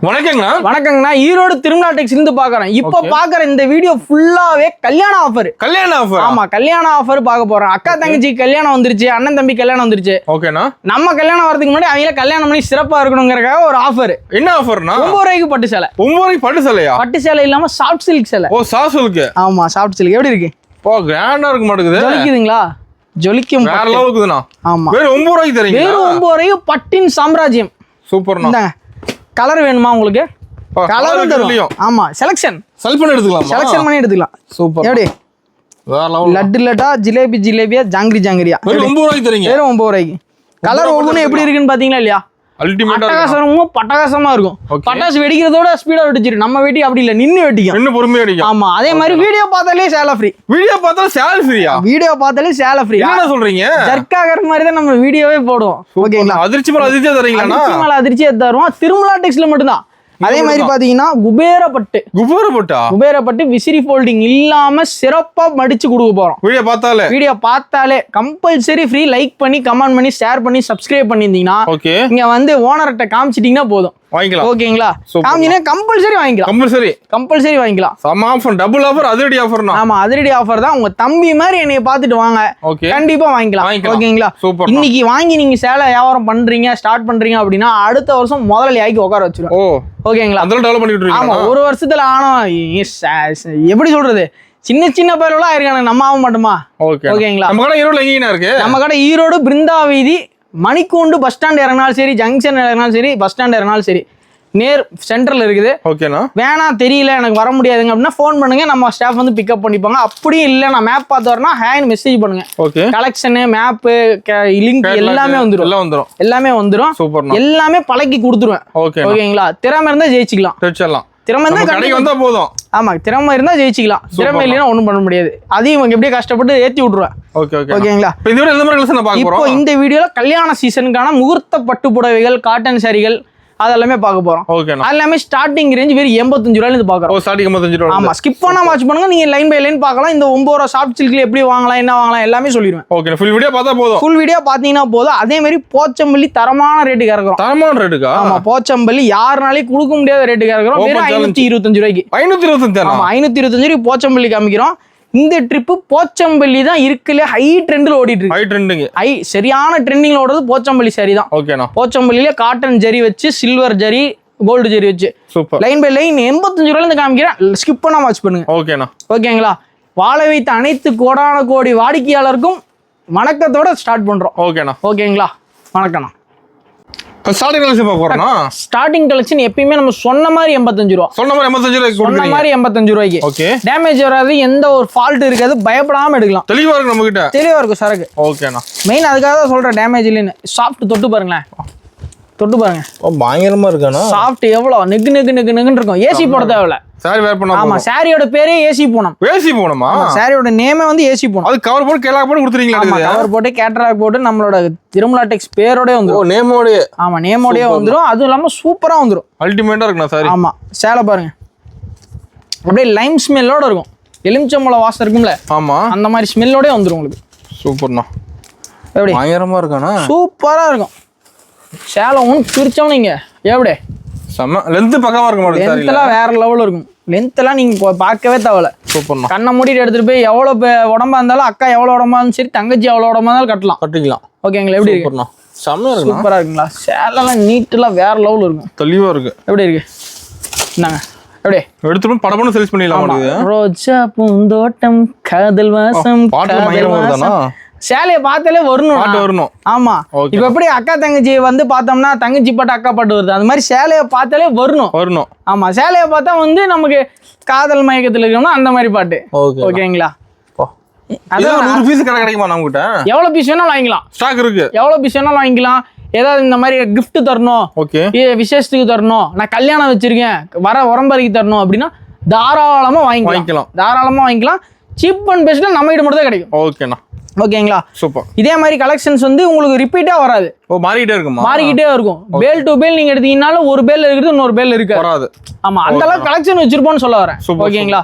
வணக்கங்கண்ணா. வணக்கங்கண்ணா. ஈரோடு திருமலா டெக்ஸ்ல இருந்து பாக்குறேன். இப்போ பாக்குற இந்த வீடியோ ஃபுல்லாவே கல்யாண ஆஃபர். கல்யாண ஆஃபர்? ஆமா, கல்யாண ஆஃபர் பார்க்க போறோம். அக்கா தங்கச்சி கல்யாணம் வந்துருச்சு, அண்ணன் தம்பி கல்யாணம் வந்துருச்சு. ஓகேண்ணா. நம்ம கல்யாணம் வரதுக்கு முன்னாடி அவங்கள கல்யாணம் பண்ணி சிறப்பா இருக்கணுங்கிறதுக்காக ஒரு ஆஃபர். என்ன ஆஃபர்னா? 9 ரூபாய்க்கு பட்டு சேலை. 9 ரூபாய்க்கு பட்டு சேலையா? பட்டு சேலை இல்லாம சாஃப்ட் சில்க் சேலை. ஓ, சாஃப்ட் சில்க். ஆமா, சாஃப்ட் சில்க் எப்படி இருக்கு? ஓ, கிராண்டா இருக்கு மாட்டேங்குது. ஜொலிக்குதுங்களா? ஜொலிக்கும். வேற லெவலுக்குதுண்ணா. ஆமா, வேற 9 ரூபாய்க்கு தரீங்க? வேற 9 ரூபாய்க்கு பட்டின் சாம்ராஜ்யம். சூப்பர்ண்ணா. இந்தாங்க, கலர் வேணுமா உங்களுக்கு? கலரும் தரும். ஆமா, செலக்ஷன் பண்ணி எடுத்துக்கலாம். செலக்ஷன் பண்ணி எடுத்துக்கலாம். சூப்பர். எப்படி? வேற லெவல். லட்டு லட்டா, ஜிலேபி ஜிலேபியா, ஜாங்கிரி ஜாங்கிரியா. வெறும் 9 ரூபாய்க்கு தரீங்க? வெறும் 9 ரூபாய்க்கு. கலர் ஒவ்வொன்றும் எப்படி இருக்குன்னு பாத்தீங்களா இல்லையா? அல்டிமேட்டா அட்டகாசமும் பட்டாகாசமா இருக்கும். பட்டாசு வெடிக்கிறதோட ஸ்பீடா வெடிச்சிரு. நம்ம வெட்டி அப்படி இல்ல, நின்னு வெட்டிக்கும். இன்னும் பொறுமையா வெடிக்கும். ஆமா, அதே மாதிரி வீடியோ பார்த்தாலே சேலை ஃப்ரீ. வீடியோ பார்த்தாலே சேலை ஃப்ரீயா? வீடியோ பார்த்தாலே சேலை ஃப்ரீ. என்ன சொல்றீங்க? ஜர்க் ஆகிற மாதிரி தான் நம்ம வீடியோவே போடுவோம். ஓகேங்களா? அதிர்ச்சி மேல அதிர்ச்சியா தரீங்களா? அதிர்ச்சி மேல அதிர்ச்சியா தருவோம். திருமலா டெக்ஸ்ல மட்டும்தான். அதே மாதிரி பாத்தீங்கன்னா குபேரப்பட்டு. குபேரப்பட்டு விசிறி ஃபோல்டிங் இல்லாம சிறப்பா மடிச்சு கொடுக்க போறோம். வீடியோ பார்த்தாலே கம்பல்சரி ஃப்ரீ. லைக் பண்ணி, கமெண்ட் பண்ணி, ஷேர் பண்ணி, சப்ஸ்கிரைப் பண்ணிருந்தீங்கன்னா இங்க வந்து ஓனர்கிட்ட காமிச்சிட்டீங்கன்னா போதும். வாங்கிக்கலாம். ஓகேங்களா? காமிச்சினா கம்பல்சரி வாங்கிக்கலாம். கம்பல்சரி வாங்கிக்கலாம். சம ஆஃபர், டபுள் ஆஃபர், அதிரடி ஆஃபர். ஆமா, அதிரடி ஆஃபர் தான். உங்க தம்பி மாதிரி என்னைய பாத்துட்டு வாங்க, கண்டிப்பா வாங்கிக்கலாம். ஓகேங்களா? இன்னைக்கு வாங்கி நீங்க சேலை வியாபாரம் பண்றீங்க, ஸ்டார்ட் பண்றீங்க அப்படின்னா அடுத்த வருஷம் முதல்ல ஆக்கி உட்கார வச்சிருவோம். ஓகேங்களா? ஆமா, ஒரு வருஷத்துல ஆனா எப்படி சொல்றது, சின்ன சின்ன பேரெல்லாம் இருக்காங்க, நம்ம ஆக மாட்டோமா? ஓகேங்களா? நம்ம கடை ஈரோடு பிருந்தா வீதி, மணிக்கூண்டு பஸ் ஸ்டாண்ட் இறங்கினாலும் சரி, ஜங்ஷன் இறங்கினாலும் சரி, பஸ் ஸ்டாண்ட் இறங்கினாலும் சரி, நேர் சென்டர்ல இருக்குது. ஓகேண்ணா. வேணா தெரியல எனக்கு வர முடியாதுங்க அப்படின்னா ஃபோன் பண்ணுங்க, நம்ம ஸ்டாஃப் வந்து பிக்கப் பண்ணிப்பாங்க. அப்படியும் இல்லை நான் மேப் பார்த்து வரேன்னா ஹேண்ட் மெசேஜ் பண்ணுங்க. கலெக்ஷனு, மேப்பு, லிங்க் எல்லாமே வந்துடும். எல்லாமே வந்துடும். எல்லாமே பழக்கி கொடுத்துருவேன். ஓகேங்களா? திறமை இருந்தா ஜெயிச்சுக்கலாம். திறமை இருந்தா கடைக்கு வந்தா போதும். ஆமா, திறமை இருந்தா ஜெயிச்சுக்கலாம். திறமை இல்லைன்னா ஒண்ணும் பண்ண முடியாது. அதையும் எப்படியே கஷ்டப்பட்டு ஏத்தி விட்டுருவேன். ஓகேங்களா? இப்போ இந்த வீடியோல கல்யாண சீசனுக்கான முகூர்த்த பட்டு புடவைகள், காட்டன் சாரிகள் அதெல்லாமே பார்க்க போறோம். எல்லாமே ஸ்டார்டிங் ரேஞ்ச் வெறும் 85 ரூபாயில இருந்து பாக்குறோம். ஆமா, ஸ்கிப் பண்ணா வாட்ச் பண்ணுங்க. நீங்க லைன் பை லைன் பார்க்கலாம். இந்த 9 ரூபா சாஃப்ட் சில்க்ல எப்படி வாங்கலாம், என்ன வாங்கலாம் எல்லாமே சொல்லிடுவேன். ஓகே, ஃபுல் வீடியோ பார்த்தா போதும். ஃபுல் வீடியோ பாத்தீங்கன்னா போதும். அதே மாதிரி போச்சம்பள்ளி தரமான ரேட்டுக்கு இறக்குறோம். தரமான ரேட்டுக்கா? ஆமா, போச்சம்பள்ளி யாருனாலையும் கொடுக்க முடியாத ரேட்டுக்கு இறக்குறோம். வெறும் 525 ரூபாய்க்கு. 525? ஆமா, 525 ரூபாய்க்கு போச்சம்பள்ளி காமிக்கிறோம். இந்த ட்ரிப் போச்சம்பள்ளி தான் இருக்குல்ல ஹை ட்ரெண்ட்ல ஓடிட்டு இருக்கு. ஹை ட்ரெண்டிங், சரியான ட்ரெண்டிங்ல ஓடுறது போச்சம்பள்ளி சாரி தான். ஓகேண்ணா. போச்சம்பள்ளியில காட்டன் ஜரி வச்சு, சில்வர் ஜரி, கோல்டு ஜரி வச்சு லைன் பை லைன் 85 ரூபாயில இருந்து காமிக்கிறேன். ஸ்கிப் பண்ணா வாட்ச் பண்ணுங்க. ஓகேண்ணா. ஓகேங்களா? வாழ வைத்த அனைத்து கோடான கோடி வாடிக்கையாளருக்கும் வணக்கத்தோட ஸ்டார்ட் பண்றோம். ஓகேண்ணா. ஓகேங்களா? வணக்கம்ண்ணா. ஸ்டார்டிங் கலெக்ஷன் எப்பயுமே நம்ம சொன்ன மாதிரி 85 ரூபா. சொன்ன மாதிரி 85 ரூபாய்க்கு டேமேஜ் வராது, எந்த ஒரு ஃபால்ட் இருக்காது, பயப்படாம எடுக்கலாம். தெளிவா இருக்கு, நம்ம கிட்ட தெளிவா இருக்கும் சரக்கு. ஓகேண்ணா. மெயின் அதுக்காக தான் சொல்றேன் டேமேஜ் இல்லைன்னு. சாஃப்ட் தொட்டு பாருங்களேன், தொட்டு பாருங்க. பயங்கரமா இருக்கானா சாஃப்ட். எவ்வளவு நெகு நெகு நெகு நெகுன்னு இருக்கும். ஏசி போட தேவையில்ல. சாரி வேர் பண்ணா. ஆமா, சாரியோட பேரே ஏசி பூனம். ஏசி பூனமா? சாரியோட நேமே வந்து ஏசி பூனம். அது கவர் போட்டு கேலாக் போட்டு கொடுத்துறீங்களா? ஆமா, கவர் போட்டு கேட்டராக் போட்டு நம்மளோட திருமலா டெக்ஸ் பேரோடே வந்துரும். ஓ, நேமோடே. ஆமா, நேமோடே வந்துரும். அதுவும் இல்லாம சூப்பரா வந்துரும். அல்டிமேட்டா இருக்குண்ணா சாரி. ஆமா, சேலை பாருங்க அப்படியே லைம் ஸ்மெல்லோட இருக்கும். எலுமிச்சம்பழம் வாசம் இருக்கும்ல, ஆமா, அந்த மாதிரி ஸ்மெல்லோடே வந்துரும் உங்களுக்கு. சூப்பர்ண்ணா. எப்படி பயங்கரமா இருக்கானா? சூப்பரா இருக்கும். சேலை ஒன்று பிரிச்சோம் நீங்க எப்படி செம்ம லென்த் பக்கமா இருக்க மாட்டேங்குது. லென்த்லாம் வேற லெவல்ல இருக்கும். லென்த்லாம் நீங்க பார்க்கவே தேவையில்ல. சூப்பர்ண்ணா. கண்ணை மூடிட்டு எடுத்துட்டு போய் எவ்வளவு உடம்பா இருந்தாலும், அக்கா எவ்வளவு உடம்பா இருந்தாலும் சரி, தங்கச்சி எவ்வளவு உடம்பா இருந்தாலும் கட்டிக்கலாம். ஓகேங்களா? எப்படி இருக்கு? செம்மையா இருக்கு. சூப்பரா இருக்குங்களா? சேலைலாம் நீட்டெல்லாம் வேற லெவல்ல இருக்கும். தெளிவா இருக்கு. எப்படி இருக்கு? என்னங்க எப்படி எடுத்துட்டு படப்படம் சேல்ஸ் பண்ணிடலாம். ரோஜா பூந்தோட்டம் காதல் வாசம். சேலையை பார்த்தாலே வரணும். ஆமா, இப்ப எப்படி அக்கா தங்கச்சி வந்து பார்த்தோம்னா தங்கச்சி பாட்டு அக்கா பாட்டு வருது, அந்த மாதிரி சேலையை பார்த்தாலே வரணும். ஆமா, சேலையை பார்த்தா வந்து நமக்கு காதல் மயக்கத்துல இருக்கோம்னா அந்த மாதிரி பாட்டு. ஓகேங்களா? அதான் பீஸ் கிடைக்குமா நம்ம கிட்ட? எவ்வளவு பீஸ் வேணாலும் வாங்கிக்கலாம். ஸ்டாக் இருக்கு. எவ்வளவு பீஸ் வேணாலும் வாங்கிக்கலாம். ஏதாவது இந்த மாதிரி கிஃப்ட் தரணும், விசேஷத்துக்கு தரணும், நான் கல்யாணம் வச்சிருக்கேன், வர உரம்பரைக்கு தரணும் அப்படின்னா தாராளமா வாங்கிக்கலாம். சீப் அண்ட் பெஸ்ட்ல நம்ம கிட்ட மட்டும் தான் கிடைக்கும். ஓகேண்ணா. ஓகேங்களா? சூப்பர். இதே மாதிரி கலெக்ஷன்ஸ் வந்து உங்களுக்கு ரிப்பீட்டா வராது. மாறிக்கிட்டே இருக்கும். பேல் டு பேல் நீங்க எடுத்தீங்கன்னாலும் ஒரு பேல் இருக்குது, இன்னொரு பேல் இருக்காது. ஆமா, அந்த அளவுக்கு கலெக்ஷன் வச்சிருப்போம்னு சொல்ல வரேன். ஓகேங்களா?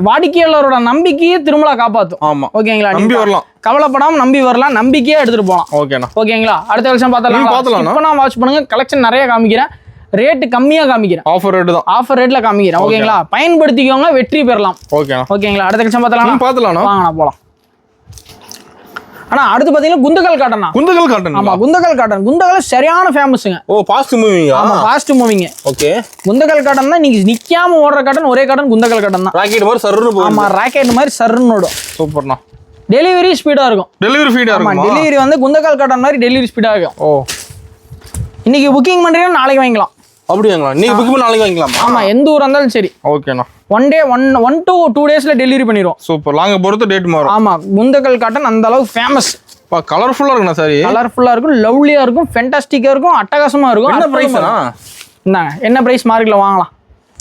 வாடிக்கையாளரோட நம்பிக்கையே திருமலா காப்பாத்தும். ஆமா, ஓகேங்களா? நம்பி வரலாம், கவலைப்படாம நம்பி வரலாம், நம்பிக்கையே எடுத்துட்டு போகலாம். ஓகேங்களா? அடுத்த கலெக்ஷன் பார்த்தலாம். வாட்ச் பண்ணுங்க, கலெக்ஷன் நிறைய காமிக்கிறேன். ரேட் கம்மியா காமிக்கிறேன். ஆஃபர் ரேட் தான். ஆஃபர் ரேட்ல காமிக்கிறேன். ஓகேங்களா, பயன்படுத்திக்கோங்க, வெற்றி பெறலாம். ஓகேங்களா, அடுத்த கலெக்ஷன் பார்த்தலாம். வாங்க போலாம். ஆனா அடுத்து பாத்தீங்கன்னா குந்தகல் காட்டன். குந்தகல் காட்டன். ஆமா, குந்தகல் காட்டன். குந்தகல் சரியான ஃபேமஸ்ங்க. ஓ, ஃபாஸ்ட் மூவிங். ஆமா, ஃபாஸ்ட் மூவிங். ஓகே. குந்தகல் காட்டன் தான் நீங்க நிக்காம ஓடுற காட்டன். ஒரே காட்டன் குந்தகல் காட்டன் தான். ராக்கெட் மாதிரி சர்ருன்னு போகும். ஆமா, ராக்கெட் மாதிரி சர்ருன்னு ஓடும். சூப்பர்ண்ணா. டெலிவரி ஸ்பீடா இருக்கும். டெலிவரி ஸ்பீடா இருக்கும். ஆமா, டெலிவரி வந்து குந்தகல் காட்டன் மாதிரி டெலிவரி ஸ்பீடா இருக்கும். ஓ, இன்னைக்கு புக்கிங் பண்றீங்கன்னா நாளைக்கு வாங்கிக்கலாம். அப்படியாங்களா? நீங்க புக் பண்ணி நாளைக்கு வாங்கிக்கலாமா? ஆமா, எந்த ஊரா இருந்தாலும் சரி. ஓகேண்ணா. 1 to 2 டேஸ்ல டெலிவரி பண்ணிடுவோம். சூப்பர். லாங்க பொறுத்து டேட் மாறும். ஆமா, குந்தகல் காட்டன் அந்த அளவுக்கு ஃபேமஸ். கலர்ஃபுல்லா இருக்குண்ணா சாரி. கலர்ஃபுல்லா இருக்கும், லவ்லியா இருக்கும், ஃபேண்டாஸ்டிக்கா இருக்கும், அட்டகாசமா இருக்கும். என்ன பிரைஸ்னா? என்ன பிரைஸ் மார்க்கெட்ல வாங்கலாம்?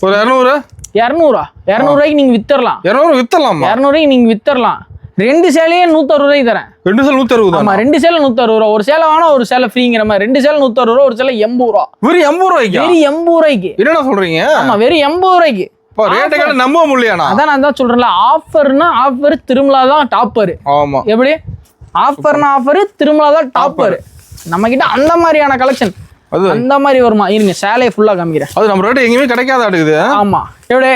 ஒரு 200. 200 ரூபாய்க்கு நீங்க வித்தரலாம். 200 வித்தரலாமா? 200 ரூபாய்க்கு நீங்க வித்தரலாம். 2 சேலையே 160 ரூபாய்க்கு தரேன். 2 சேலை 160. ஆமா, 2 சேலை 160 ரூபா. ஒரு சேலை வாங்கினா ஒரு சேலை ஃப்ரீங்கிற மாதிரி. 2 சேலை 160 ரூபா, ஒரு சேலை 80 ரூபா. வெறும் 80 ரூபாய்க்கு? வெறும் 80 ரூபாய்க்கு. என்னடா சொல்றீங்க? ஆமா, வெறும் 80 ரூபாய்க்கு. இப்போ ரேட் கேட்ட நம்ப முடியலனா? அதான் நான் தான் சொல்றேன்ல, ஆஃபர்னா ஆஃபர், திருமலா தான் டாப்பர். ஆமா. எப்படி? ஆஃபர்னா ஆஃபர், திருமலா தான் டாப்பர். நம்ம கிட்ட அந்த மாதிரியான கலெக்ஷன் அந்த மாதிரி வருமா? இருங்க, சேலையை ஃபுல்லா காமிக்கிறேன். அது நம்ம ரேட் எங்கேயுமே கிடைக்காத அடுக்குது. ஆமா, எப்படி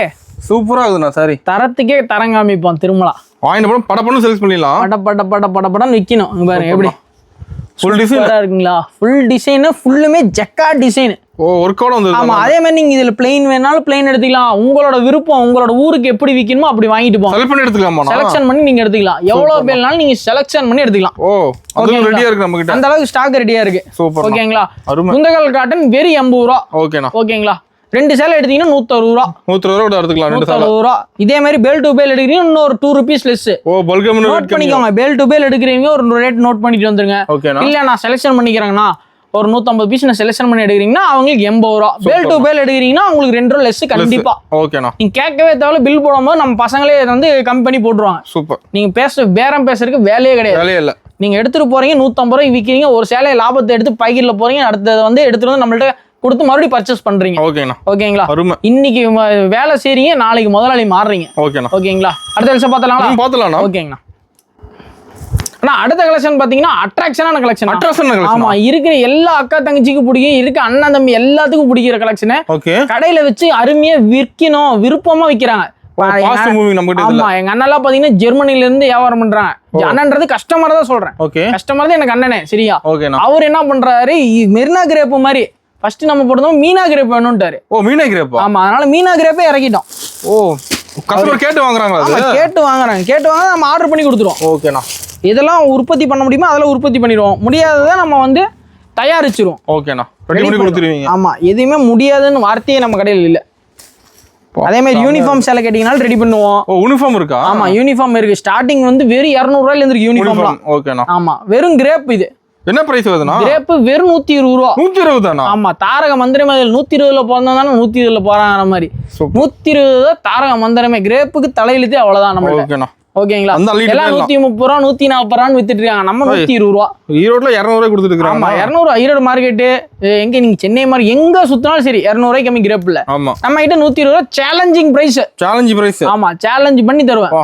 சூப்பரா இருக்குண்ணா சாரி. தரத்துக்கே தரம் காமிப்போம். திருமலா வாங்கிட்டு போனா படப்பன்னு சேல்ஸ் பண்ணிடலாம். படப்படன்னு விற்கணும். இங்க பாருங்க எப்படி ஃபுல் டிசைன் இருக்குங்களா? ஃபுல் டிசைன், ஃபுல்லுமே ஜக்கா டிசைன். ஓ, ஒர்க்கோட வந்து. ஆமா, அதே மாதிரி நீங்க இதுல பிளைன் வேணாலும் பிளைன் எடுத்துக்கலாம். உங்களோட விருப்பம், உங்களோட ஊருக்கு எப்படி விற்கணுமோ அப்படி வாங்கிட்டு போங்க. செலக்ட் பண்ணி எடுத்துக்கலாமா? செலக்ஷன் பண்ணி நீங்க எடுத்துக்கலாம். எவ்வளவு பேர்னாலும் நீங்க செலக்ஷன் பண்ணி எடுத்துக்கலாம். ஓ, அது ரெடியா இருக்கு நம்ம கிட்ட. அந்த அளவுக்கு ஸ்டாக் ரெடியா இருக்கு. சூப்பர். ஓகேங்களா, அருமை. குந்தகல் காட்டன் வெறும் 80 ரூபா. ஓகேண்ணா. ஓகேங்களா, 2 சேலை எடுத்தீங்கன்னா 160 ரூபா. 160 ரூபா எடுத்துக்கலாம். 160 ரூபா. இதே மாதிரி பேல் டு பேல் எடுக்கிறீங்க, இன்னொரு 2 ரூபீஸ் லெஸ். ஓ, பல்க் நோட் பண்ணிக்கோங்க. பேல் டு பேல் எடுக்கிறீங்க, ஒரு ரேட் நோட் பண்ணிட்டு வந்துருங்க. இல்ல நான் செலக்ஷன் பண்ணிக்கிறேங்கன்னா ஒரு 150 பீஸ் நான் செலக்ஷன் பண்ணி எடுக்கிறீங்கன்னா அவங்களுக்கு 80 ரூபா. பேல் டு பேல் எடுக்கிறீங்கன்னா உங்களுக்கு 2 ரூபா லெஸ் கண்டிப்பா. ஓகேண்ணா. நீங்க கேட்கவே தேவையில்ல, பில் போடும்போது நம்ம பசங்களே வந்து கம்மி பண்ணி போட்டுருவாங்க. சூப்பர். நீங்க பேரம் பேசுறதுக்கு வேலையே கிடையாது. வேலையே இல்ல. நீங்க எடுத்துட்டு போறீங்க, 150 ரூபாய்க்கு விற்கிறீங்க, ஒரு சேலையை லாபத்தை எடுத்து பைக்கில போறீங்க, அடுத்தது வந்து எடுத்துட்டு வந்து நம்மள்ட்ட கொடுத்து மறுபடியும் பர்ச்சேஸ் பண்றீங்க. ஓகேண்ணா. ஓகேங்களா, அருமை. இன்னைக்கு வேலை செய்றீங்க, நாளைக்கு முதலாளி மாறுறீங்க. ஓகேண்ணா. ஓகேங்களா, அடுத்த கலெக்ஷன் பார்த்தலாம். ஓகேங்கண்ணா. ஆனா அடுத்த கலெக்ஷன் பாத்தீங்கன்னா அட்ராக்ஷனான கலெக்ஷன். ஆமா, இருக்கிற எல்லா அக்கா தங்கச்சிக்கு பிடிக்கும், இருக்க அண்ணன் தம்பி எல்லாத்துக்கும் பிடிக்கிற கலெக்ஷன். கடையில வச்சு அருமையா விற்கணும், விருப்பமா விற்கிறாங்க. ஆமா, எங்க அண்ணெல்லாம் பாத்தீங்கன்னா ஜெர்மனில இருந்து வியாபாரம் பண்றாங்க. அண்ணன்றது கஸ்டமர் தான் சொல்றேன். கஸ்டமர் தான் எனக்கு அண்ணனே. சரியா, அவர் என்ன பண்றாரு, மெரினா கிரேப் மாதிரி ஃபர்ஸ்ட் நம்ம போடுறோம் மீனா கிரேப் வேணும்ட்டாரு. ஓ, மீனா கிரேப். ஆமா, அதனால மீனா கிரேப்பே இறக்கிட்டோம். ஓ, கஸ்டமர் கேட்டு வாங்குறாங்களா? கேட்டு வாங்க நம்ம ஆர்டர் பண்ணி கொடுத்துருவோம். ஓகேண்ணா. இதெல்லாம் உற்பத்தி பண்ண முடியுமா அதெல்லாம் உற்பத்தி பண்ணிடுவோம். முடியாததை நம்ம வந்து தயாரிச்சிருவோம். ஓகேண்ணா. ரெடி பண்ணி கொடுத்துருவீங்க. ஆமா, எதுவுமே முடியாதுன்னு வார்த்தையே நம்ம கடையில் இல்ல. அதே மாதிரி யூனிஃபார்ம் சேலை கேட்டீங்கனாலும் ரெடி பண்ணுவோம். ஓ, யூனிஃபார்ம் இருக்கா? ஆமா, யூனிஃபார்ம் இருக்கு. ஸ்டார்டிங் வந்து வெறும் 200 ரூபாயில இருந்து இருக்கு யூனிஃபார்ம். ஓகேண்ணா. ஆமா, வெறும் கிரேப். இது என்ன பிரைஸ் வருதுனா? கிரேப் வெறும் 120 ரூபா. 120 தானா? ஆமா, தாரக மந்திரமே 120ல போறதானே 120ல போறாங்க மாதிரி. 120 தாரக மந்திரமே. கிரேப்புக்கு தலையிலுதே அவ்வளவுதான் நம்ம. ஓகேண்ணா. ஓகேங்களா, எல்லாம் 130 ரூபா 140 ரூபான்னு வித்துட்டு இருக்காங்க. நம்ம 120 ரூபா. ஈரோட்ல 200 ரூபாய் கொடுத்துட்டு இருக்காங்க. ஆமா, 200. ஈரோடு மார்க்கெட் எங்க நீங்க சென்னை மாதிரி எங்க சுத்தினாலும் சரி 200 ரூபாய்க்கு கம்மி கிரேப் இல்ல. ஆமா, நம்ம கிட்ட 120 ரூபா சேலஞ்சிங் பிரைஸ். ஆமா, சேலஞ்ச் பண்ணி தருவேன்.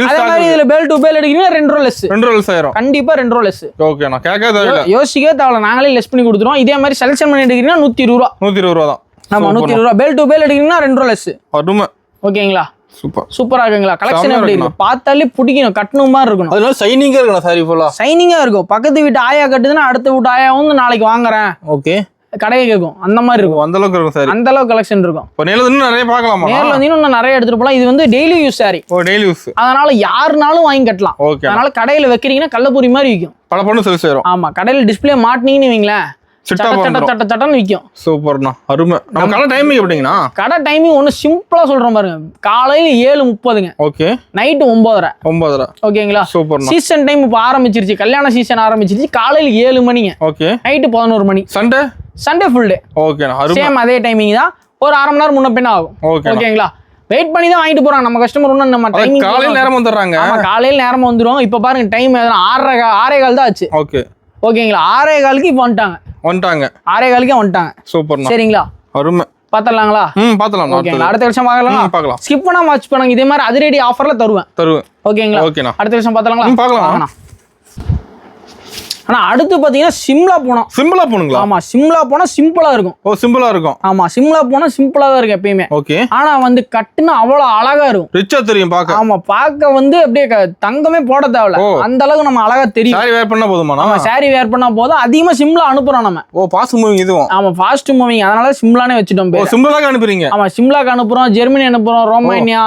அதே மாதிரி இதுல பேல் டு பேல் எடுக்கிறீங்கன்னா 2 ரூபா லெஸ். 2 ரூபா லெஸ் ஆயிரும். கண்டிப்பா 2 ரூபா லெஸ். ஓகேண்ணா. கேட்க தேவையில்ல, யோசிக்கவே தேவையில்ல, நாங்களே லெஸ் பண்ணி கொடுத்துருவோம். இதே மாதிரி செலக்ஷன் பண்ணி எடுக்கிறீங்கன்னா 120 ரூபா. 120 ரூபா தான். ஆமா, 120 ரூபா. பேல் டு பேல் எடுக்கிறீங்கன்னா 2 ரூபா லெஸ். அருமை. ஓகேங்களா, சூப்பர். சூப்பரா இருக்குங்களா? கலெக்ஷன் எப்படி இருக்கு பார்த்தாலே பிடிக்கணும், கட்டணும் மாதிரி இருக்கணும். அதனால ஷைனிங்கா இருக்கணும் சாரி ஃபுல்லா. ஷைனிங்கா இருக்கும். பக்கத்து வீட்டு ஆயா கட்டுதுன்னா அடுத்த வீட்டு ஆயா வந்து நாளைக்கு வாங்குறேன் ஓகே கடையை கேட்கும். அந்த மாதிரி இருக்கும். அந்த அளவுக்கு இருக்கும் சாரி. அந்த அளவுக்கு கலெக்ஷன் இருக்கும். இப்போ நேர்ல வந்து நிறைய பார்க்கலாமா? நேர்ல வந்து இன்னும் நிறைய எடுத்துட்டு போலாம். இது வந்து டெய்லி யூஸ் சாரி. ஓ, டெய்லி யூஸ். அதனால யாருனாலும் வாங்கி கட்டலாம். ஓகே. அதனால கடையில வைக்கிறீங்கன்னா கள்ளப்பூரி மாதிரி விற்கும். பல பொண்ணு சேல்ஸ் ஆயிரும். ஆமா, கடையில டிஸ்ப்ளே மாட்டினீங்கன்னு வைங்களேன், சட்டன்னு விற்கும். சூப்பர்ண்ணா, அருமை. நம்ம கடை டைமிங் எப்படிங்கண்ணா? கடை டைமிங் ஒண்ணு சிம்பிளா சொல்றேன் பாருங்க. காலையில 7:30. ஓகே. நைட்டு 9:30. ஓகேங்களா, சூப்பர். சீசன் டைம் இப்போ ஆரம்பிச்சிருச்சு, கல்யாண சீசன் ஆரம்பிச்சிருச்சு. காலையில 7 மணிங்க. ஓகே. நைட்டு 11 மணி. Sunday full day. ஓகேண்ணா, சேம் அதே டைமிங் தான். ஒரு அரை மணி நேரம் முன்ன பின்ன ஆகும். ஓகேங்களா, வெயிட் பண்ணி தான் வாங்கிட்டு போறாங்க நம்ம கஸ்டமர். ஒன்னும் நம்ம டைமிங் காலையில நேரம் வந்துடுறாங்க. ஆமா, காலையில நேரம் வந்துடும். இப்ப பாருங்க டைம் 6:15 தான் ஆச்சு. ஓகே. ஓகேங்களா, 6:15 இப்போ வந்துட்டாங்க. 6:15 வந்துட்டாங்க. சூப்பர். சரிங்களா, அருமை. பாத்தலாங்களா? பாத்தலாம். ஓகேங்களா, அடுத்த வருஷம் பார்க்கலாம். ஸ்கிப் பண்ணாம வாட்ச் பண்ணுங்க. இதே மாதிரி அதிரடி ஆஃபர்ல தருவேன். ஓகேங்களா, ஓகேண்ணா. அடுத்த வருஷம் பாத்தலாங்களா? பார்க்கலாம். ஆனா அடுத்து பாத்தீங்கன்னா சிம்லா பூனம். சிம்பிளா போணுங்களா? ஆமா, சிம்லா பூனம் சிம்பிளா இருக்கும். ஓ, சிம்பிளா இருக்கும். ஆமா, சிம்லா பூனம் சிம்பிளா தான் இருக்கும் எப்பயுமே. ஓகே. ஆனா வந்து கட்டுனா அவ்வளவு அழகா இருக்கும். ரிச்சா தெரியும் பாக்க. ஆமா, பாக்க வந்து அப்படியே தங்கமே போட தேவையில்ல, அந்த அளவுக்கு நம்ம அழகா தெரியும். சாரி வேர் பண்ணா போதுமா? ஆமா, சாரி வேர் பண்ணா போதும். அதிகமா சிம்லா அனுப்புறோம் நம்ம. ஓ, ஃபாஸ்ட் மூவிங் இதுவும். ஆமா, ஃபாஸ்ட் மூவிங், அதனால சிம்லானே வச்சுட்டோம் பேர். சிம்பிளாக அனுப்புறீங்க? ஆமா, சிம்லாக்கு அனுப்புறோம், ஜெர்மனி அனுப்புறோம், ரோமானியா.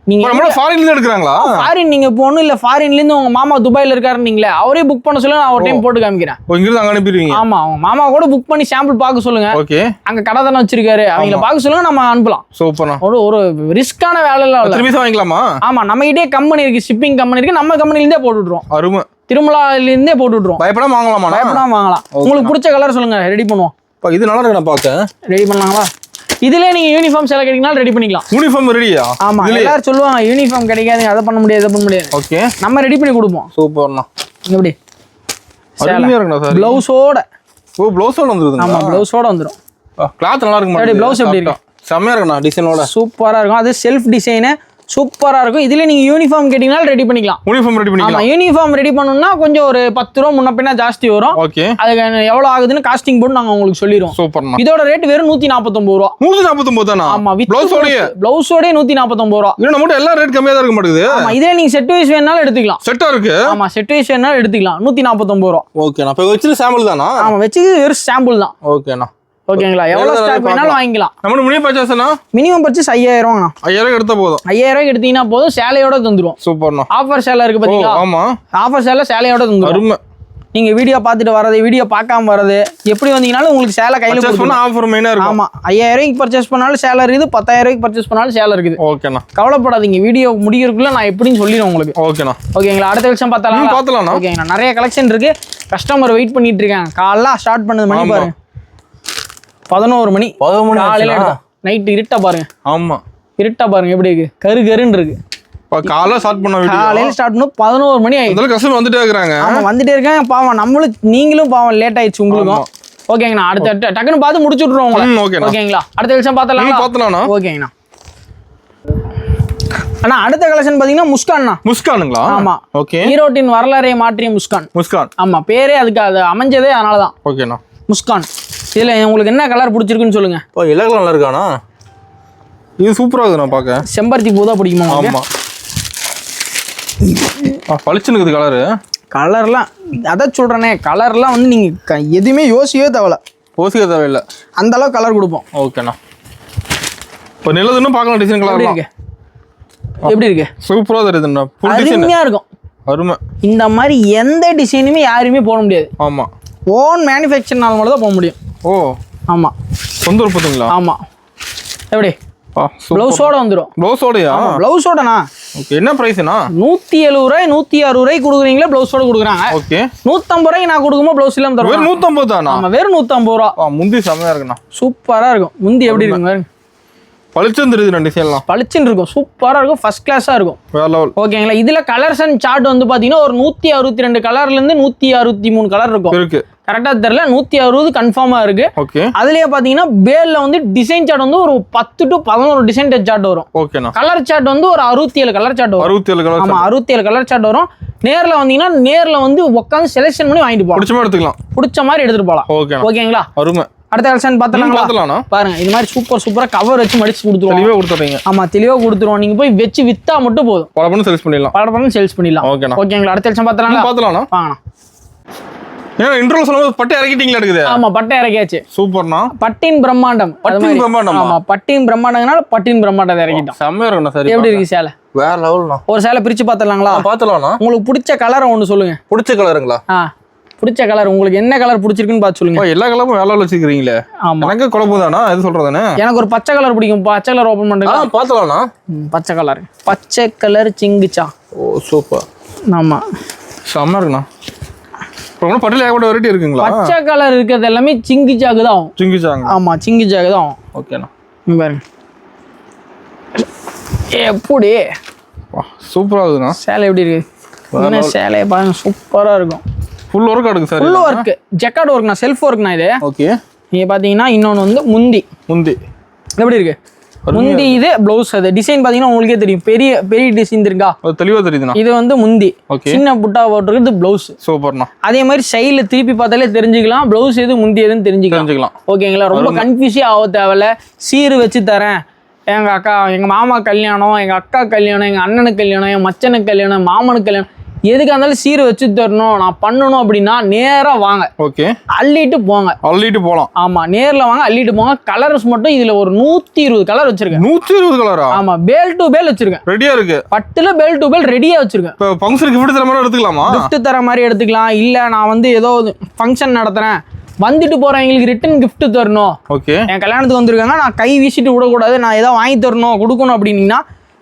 நீங்க ஃபாரின்ல இருந்து எடுக்கறாங்களா? ஃபாரின் நீங்க போணும், இல்ல ஃபாரின்ல இருந்து உங்க மாமா துபாயில இருக்காருன்னீங்களே, அவரே புக் பண்ண சொல்லுங்க, நான் ஒரு டைம் போட்டு காமிக்கிறேன். ஓ, இங்க இருந்து அங்க அனுப்பிடுவீங்க? ஆமா, உங்க மாமா கூட புக் பண்ணி சாம்பிள் பார்க்க சொல்லுங்க. ஓகே. அங்க கடை தானே வச்சிருக்காரு, அவங்கள பார்க்க சொல்லுங்க, நம்ம அனுப்பலாம். சூப்பர்ண்ணா. ஒரு ரிஸ்கான வேலை எல்லாம் இல்ல. திருப்பி வாங்கிக்கலாமா? ஆமா, நம்ம கிட்டே கம்பெனி இருக்கு, ஷிப்பிங் கம்பெனி இருக்கு, நம்ம கம்பெனில இருந்தே போட்டு விட்டுருவோம். அருமை. திருமலால இருந்தே போட்டு விட்டுருவோம். பயப்படாம வாங்கலாமா? பயப்படாம வாங்கலாம். உங்களுக்கு பிடிச்ச கலர் சொல்லுங்க, ரெடி பண்ணுவோம். இது நல்லா இருக்கு, நான் பாக்க. ரெடி பண்ணலாங்களா? இதுல நீங்க யூனிஃபார்ம் செலக்ட் கிடைக்கனால ரெடி பண்ணிக்கலாம். யூனிஃபார்ம் ரெடியா? ஆமா, எல்லாரும் சொல்லுவாங்க யூனிஃபார்ம் கிடைக்காது, அதை பண்ண முடியாது, இதை பண்ண முடியாது. ஓகே, நம்ம ரெடி பண்ணி கொடுப்போம். சூப்பர்ண்ணா. எப்படி அருமையா இருக்குண்ணா சார். ப்ளவுஸோட. ஓ, ப்ளவுஸோட வந்துருது. ஆமா, ப்ளவுஸோட வந்துரும். கிளாத் நல்லா இருக்கு. எப்படி ப்ளவுஸ் எப்படி இருக்கு? செம்மையா இருக்குண்ணா, டிசைனோட சூப்பரா இருக்கும். அது செல்ஃப் டிசைன் சூப்பரா இருக்கும். இதுல நீங்க யூனிஃபார்ம் கேட்டீங்கனால ரெடி பண்ணிக்கலாம். யூனிஃபார்ம் ரெடி பண்ணிக்கலாம். ஆமா, யூனிஃபார்ம் ரெடி பண்ணனும்னா கொஞ்சம் ஒரு 10 ரூபாய் முன்ன பின்ன ஜாஸ்தி வரும். ஓகே. அதுக்கு எவ்வளவு ஆகுதுன்னு காஸ்டிங் போட்டு நாங்க உங்களுக்கு சொல்லிடுவோம். சூப்பர்ண்ணா. இதோட ரேட் வெறும் 149 ரூபாய். 149 தானா? ஆமா, ப்ளவுஸோட 149 ரூபாய். இது நம்ம எல்லா ரேட் கம்மியா தான் இருக்க மாட்டேங்குது. ஆமா, இதே நீங்க செட் வைஸ் வேணாலும் எடுத்துக்கலாம். செட்டா இருக்கு. ஆமா, செட் வைஸ் வேணாலும் எடுத்துக்கலாம். 149 ரூபாய். ஓகேண்ணா. இப்போ வெச்சது சாம்பிள் தானா? ஆமா, வெச்சது வெறும் சாம்பிள் தான். ஓகேண்ணா. ஓகேங்களா? எவ்வளவு ஸ்டாக் வேணாலும் வாங்கிக்கலாம். நம்ம மினிமம் பர்ச்சேஸ்னா மினிமம் பர்ச்சேஸ் 5000 ரூபாய்ண்ணா. 5000 எடுத்தா போதும். 5000 எடுத்தீங்கன்னா போதும், சேலையோட தந்துரும். சூப்பர்ண்ணா. ஆஃபர் சேலை இருக்கு பாத்தீங்களா? ஆமா, ஆஃபர் சேலையோட தந்துரும். அருமை. நீங்க வீடியோ பார்த்துட்டு வரது, வீடியோ பார்க்காம வரது, எப்படி வந்தீங்கனாலும் உங்களுக்கு சேலை கையில கொடுப்போம். ஆஃபர் மெயினா இருக்கும். ஆமா, 5000 ரூபாய்க்கு பர்ச்சேஸ் பண்ணாலும் சேலை இருக்குது, 10000 ரூபாய்க்கு பர்ச்சேஸ் பண்ணாலும் சேலை இருக்குது. ஓகேண்ணா, கவலைப்படாதீங்க. வீடியோ முடியறதுக்குள்ள நான் எப்படின்னு சொல்லிடுறேன் உங்களுக்கு. ஓகேண்ணா. ஓகேங்களா? அடுத்த கலெக்ஷன் பார்த்தலாம். ஓகேங்களா? நிறைய கலெக்ஷன் இருக்கு. கஸ்டமர் வெயிட் பண்ணிட்டு இருக்காங்க. காலைல ஸ்டார்ட் பண்ணது மணி பாருங்க 11 மணி. காலையில நைட் இருட்டா பாருங்க. ஆமா, இருட்டா பாருங்க எப்படி இருக்கு, கருன்னு இருக்கு. காலையில ஸ்டார்ட் பண்ண வீடியோ காலையில ஸ்டார்ட் பண்ண 11 மணி ஆயிடுச்சு. கஸ்டமர் வந்துட்டே இருக்காங்க. ஆமா, வந்துட்டே இருக்காங்க. பாவம் நம்மளும், நீங்களும் பாவம் லேட் ஆயிடுச்சு உங்களுக்கும். ஓகேங்கண்ணா, அடுத்த டக்குன்னு பார்த்து முடிச்சு விட்டுருவோம் உங்களை. ஓகேங்களா? அடுத்த கலெக்ஷன் பார்த்தலாம். ஓகேங்கண்ணா. அண்ணா, அடுத்த கலெக்ஷன் பாத்தீங்கன்னா முஸ்கான்ண்ணா. முஸ்கானுங்களா? ஆமா, ஓகே. ஈரோட்டின் வரலாறை மாற்றிய முஸ்கான். ஆமா, பேரே அதுக்கு அது அமைஞ்சதே அதனாலதான். ஓகேண்ணா, முஸ்கான். இதுல உங்களுக்கு என்ன கலர் பிடிச்சிருக்குன்னு சொல்லுங்க. எல்லா கலர் நல்லா இருக்கானா? இது சூப்பரா இருக்கு. நான் பாக்க செம்பருத்தி பூ தான் பிடிக்குமா? ஆமா, பளிச்சுன்னு இருக்குது கலரு. கலர்லாம் அதான் சொல்றேனே, கலர்லாம் வந்து நீங்க எதுவுமே யோசிக்கவே தேவையில்லை, அந்த அளவுக்கு கலர் கொடுப்போம். ஓகேண்ணா. இப்போ நிலதுன்னு பார்க்கலாம். டிசைன் கலர் இருக்கு. எப்படி இருக்கு? சூப்பரா தெரியுதுண்ணா. அருமையா இருக்கும். அருமை. இந்த மாதிரி எந்த டிசைனுமே யாருமே போட முடியாது. ஆமா, ஓன் மேனுஃபேக்சர்னால மட்டும் தான் போட முடியும். ஓ, ஆமா, சொந்த உற்பத்திங்களா? ஆமா. எப்படி ப்ளவுஸோட வந்துரும்? ப்ளவுஸோடயா? ப்ளவுஸோடனா? ஓகே. என்ன பிரைஸ்னா? 170 ரூபாய் 160 ரூபாய்க்கு கொடுக்குறீங்களா? ப்ளவுஸோட கொடுக்குறாங்க. ஓகே. 150 ரூபாய்க்கு நான் கொடுக்கும்போது ப்ளவுஸ் இல்லாம தருவேன். வெறும் 150 தானா? ஆமா, வெறும் 150 ரூபா. முந்தி செமையா இருக்குண்ணா. சூப்பரா இருக்கும். முந்தி எப்படி இருக்குங்க? பளிச்சுன்னு தெரியுது. டிசைன்லாம் பளிச்சுன்னு இருக்கும். சூப்பரா இருக்கும். ஃபர்ஸ்ட் கிளாஸா இருக்கும். வேற லெவல். ஓகேங்களா? இதுல கலர்ஸ் அண்ட் சார்ட் வந்து பாத்தீங்கன்னா ஒரு 162 கலர்ல இருந்து 163 கலர் இருக்கும். இருக்கு. கரெக்டா தெரியல, 160 கன்ஃபார்மா இருக்கு. ஓகே. அதுலயே பாத்தீங்கன்னா பேல்ல வந்து டிசைன் சார்ட் வந்து ஒரு 10 to 11 டிசைன் சார்ட் வரும். ஓகேண்ணா. கலர் சார்ட் வந்து ஒரு 67 கலர் சார்ட் வரும். 67 கலர். ஆமா, 67 கலர் சார்ட் வரும். நேர்ல வந்தீங்கன்னா நேர்ல வந்து உட்காந்து செலக்ஷன் பண்ணி வாங்கிட்டு போலாம். பிடிச்ச மாதிரி எடுத்துக்கலாம். பிடிச்ச மாதிரி எடுத்துட்டு போலாம். ஓகே. ஓகேங்களா? அருமை. அடுத்த கலெக்ஷன் பார்த்தலாம். பாருங்க, இது மாதிரி சூப்பரா கவர் வச்சு மடிச்சு கொடுத்துருவோம். தெளிவா கொடுத்துறீங்க. ஆமா, தெளிவா கொடுத்துருவோம். நீங்க போய் வச்சு வித்தா மட்டும் போதும். பலபண்ணு சேல்ஸ் பண்ணிடலாம். ஓகேங்களா? அடுத்த கலெக்ஷன் பார்த்தலாம். வாங்கண்ணா. ஏன்னா இன்ட்ரோல சொல்லும்போது பட்டை இறக்கிட்டீங்களா? இருக்குது. ஆமா, பட்டை இறக்கியாச்சு. சூப்பர்ண்ணா. பட்டின் பிரம்மாண்டம். ஆமா, பட்டின் பிரம்மாண்டம்னால பட்டின் பிரம்மாண்டத்தை இறக்கிட்டோம். செம்மையா இருக்குண்ணா. சரி, எப்படி இருக்கு சேலை? வேற லெவல்ண்ணா. ஒரு சேலை பிரிச்சு பார்த்தலாங்களா? பார்த்தலாம்ண்ணா. உங்களுக்கு பிடிச்ச கலரை ஒன்று சொல்லுங்க. பிடிச்ச கலருங்களா? பிடிச்ச கலர் உங்களுக்கு என்ன கலர் பிடிச்சிருக்குன்னு பார்த்து சொல்லுங்க. எல்லா கலரும் வேலை வச்சுக்கிறீங்களே. ஆமா, எனக்கு குழப்பம் தானா எது சொல்றதுன்னு? எனக்கு ஒரு பச்சை கலர் பிடிக்கும். பச்சை கலர் ஓபன் பண்ணுங்க. பார்த்தலாம்ண்ணா. பச்சை கலர் சிங்குச்சா. ஓ, சூப்பர். ஆமா, செம்ம இருக்குண்ணா. பட்டில ஏகப்பட்ட வெரைட்டி இருக்குங்களா? பச்சை கலர் இருக்கிறது எல்லாமே சிங்கிச்சாக்கு தான் ஆகும். சிங்கிச்சாங்க. ஆமா, சிங்கிச்சாக்கு தான் ஆகும். ஓகேண்ணா. பாருங்க எப்படி சூப்பரா இருக்குண்ணா. சேலை எப்படி இருக்கு? சேலையை பாருங்க, சூப்பரா இருக்கும். ஃபுல் ஒர்க் இருக்கு சார். ஃபுல் ஒர்க் ஜக்கார்ட் ஒர்க்னா, செல்ஃப் ஒர்க்னா இது. ஓகே. நீங்க பாத்தீங்கன்னா இன்னொன்னு வந்து முந்தி எப்படி இருக்கு? முந்தி இது ப்ளவுஸ். அது டிசைன் பாத்தீங்கன்னா உங்களுக்கே தெரியும், பெரிய பெரிய டிசைன் இருக்கா, தெளிவா தெரியுதுண்ணா. இது வந்து முந்தி, சின்ன புட்டா போட்டுருக்கு ப்ளவுஸ். சூப்பர்ண்ணா. அதே மாதிரி சைடுல திருப்பி பார்த்தாலே தெரிஞ்சுக்கலாம் ப்ளவுஸ் எது முந்தி எதுன்னு தெரிஞ்சுக்கலாம். ஓகேங்களா, ரொம்ப கன்ஃபியூஸே ஆக தேவையில்ல. சீர் வச்சு தரேன், எங்க அக்கா எங்க மாமா கல்யாணம், எங்க அக்கா கல்யாணம், எங்க அண்ணனுக்கு கல்யாணம், என் மச்சனுக்கு கல்யாணம், மாமனுக்கு கல்யாணம், எதுக்காக இருந்தாலும் சீர் வச்சு தரணும், நான் பண்ணணும் அப்படின்னா நேரா வாங்க. ஓகே, அள்ளிட்டு போங்க. அள்ளிட்டு போலாம். ஆமா, நேர்ல வாங்க, அள்ளிட்டு போங்க. கலர்ஸ் மட்டும் இதுல ஒரு 120 கலர் வச்சிருக்கேன். 120 கலரா? ஆமா, பேல் டு பேல் வச்சிருக்கேன். ரெடியா இருக்கு. பட்டுல பேல் டு பேல் ரெடியா வச்சிருக்கேன். இப்போ ஃபங்க்ஷனுக்கு கிஃப்ட் தர மாதிரி எடுத்துக்கலாமா? கிஃப்ட் தர மாதிரி எடுத்துக்கலாம். இல்ல நான் வந்து ஏதோ ஃபங்க்ஷன் நடத்துறேன், வந்துட்டு போறவங்களுக்கு ரிட்டன் கிஃப்ட் தரணும். ஓகே, என் கல்யாணத்துக்கு வந்திருக்காங்க, நான் கை வீசிட்டு விடக்கூடாது, நான் ஏதாவது வாங்கி தரணும் கொடுக்கணும் அப்படின்னீங்கன்னா